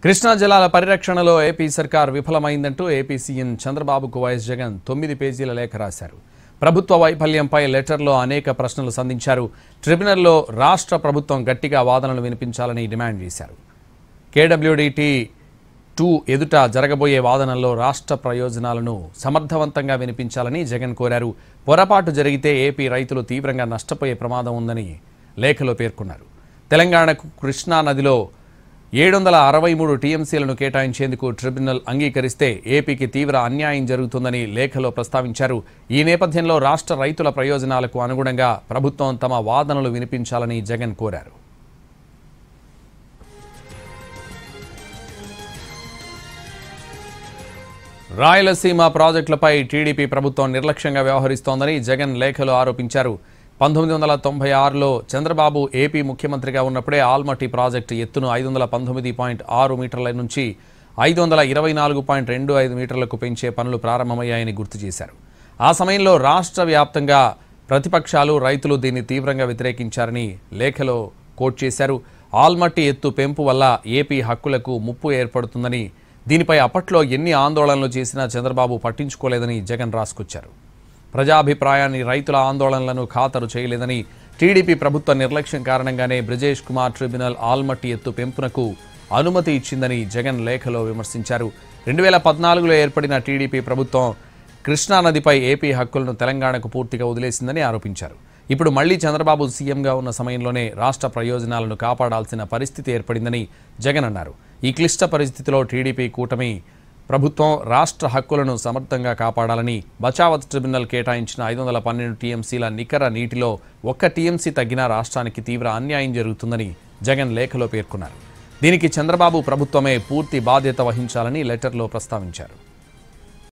కృష్ణా జలాల పరిరక్షణలో ఏపీ సర్కార్ విఫలమైందంటూ ఏపీ సీఎం చంద్రబాబుకు వైఎస్ జగన్ 9 పేజీల లేఖ రాశారు. ప్రభుత్వ వైఫల్యంపై లెటర్లో అనేక ప్రశ్నలు సంధించారు. ట్రిబ్యునల్లో రాష్ట్ర ప్రభుత్వం గట్టిగా వాదనలు వినిపించాలని డిమాండ్ చేశారు. KWDT2 ఎదుట జరగబోయే వాదనల్లో రాష్ట్ర ప్రయోజనాలను సమర్థవంతంగా వినిపించాలని జగన్ కోరారు. పొరపాటు జరిగితే ఏపీ రైతులు తీవ్రంగా నష్టపోయే ప్రమాదం ఉందని లేఖలో పేర్కొన్నారు. తెలంగాణకు కృష్ణా నదిలో 763 టీఎంసీలను కేటాయించేందుకు ట్రిబ్యునల్ అంగీకరిస్తే ఏపీకి తీవ్ర అన్యాయం జరుగుతుందని లేఖలో ప్రస్తావించారు. ఈ నేపథ్యంలో రాష్ట్ర రైతుల ప్రయోజనాలకు అనుగుణంగా ప్రభుత్వం తమ వాదనలు వినిపించాలని జగన్ కోరారు. రాయలసీమ ప్రాజెక్టులపై టీడీపీ ప్రభుత్వం నిర్లక్ష్యంగా వ్యవహరిస్తోందని జగన్ లేఖలో ఆరోపించారు. 1996లో చంద్రబాబు ఏపీ ముఖ్యమంత్రిగా ఉన్నప్పుడే ఆల్మట్టి ప్రాజెక్టు ఎత్తును 519.6 మీటర్ల నుంచి 524.25 మీటర్లకు పెంచే పనులు ప్రారంభమయ్యాయని గుర్తు చేశారు. ఆ సమయంలో రాష్ట్ర వ్యాప్తంగా ప్రతిపక్షాలు, రైతులు దీన్ని తీవ్రంగా వ్యతిరేకించారని లేఖలో కోట్ చేశారు. ఆల్మట్టి ఎత్తు పెంపు వల్ల ఏపీ హక్కులకు ముప్పు ఏర్పడుతుందని, దీనిపై అప్పట్లో ఎన్ని ఆందోళనలు చేసినా చంద్రబాబు పట్టించుకోలేదని జగన్ రాసుకొచ్చారు. ప్రజాభిప్రాయాన్ని, రైతుల ఆందోళనలను ఖాతరు చేయలేదని, టీడీపీ ప్రభుత్వ నిర్లక్ష్యం కారణంగానే బ్రిజేష్ కుమార్ ట్రిబ్యునల్ ఆల్మట్టి ఎత్తు పెంపునకు అనుమతి ఇచ్చిందని జగన్ లేఖలో విమర్శించారు. 2014లో ఏర్పడిన టీడీపీ ప్రభుత్వం కృష్ణానదిపై ఏపీ హక్కులను తెలంగాణకు పూర్తిగా వదిలేసిందని ఆరోపించారు. ఇప్పుడు మళ్లీ చంద్రబాబు సీఎంగా ఉన్న సమయంలోనే రాష్ట్ర ప్రయోజనాలను కాపాడాల్సిన పరిస్థితి ఏర్పడిందని జగన్ అన్నారు. ఈ క్లిష్ట పరిస్థితిలో టీడీపీ కూటమి ప్రభుత్వం రాష్ట్ర హక్కులను సమర్థంగా కాపాడాలని, బచావత్ ట్రిబ్యునల్ కేటాయించిన 512 టీఎంసీల నికర నీటిలో 1 టీఎంసీ తగ్గినా రాష్ట్రానికి తీవ్ర అన్యాయం జరుగుతుందని జగన్ లేఖలో పేర్కొన్నారు. దీనికి చంద్రబాబు ప్రభుత్వమే పూర్తి బాధ్యత వహించాలని లెటర్లో ప్రస్తావించారు.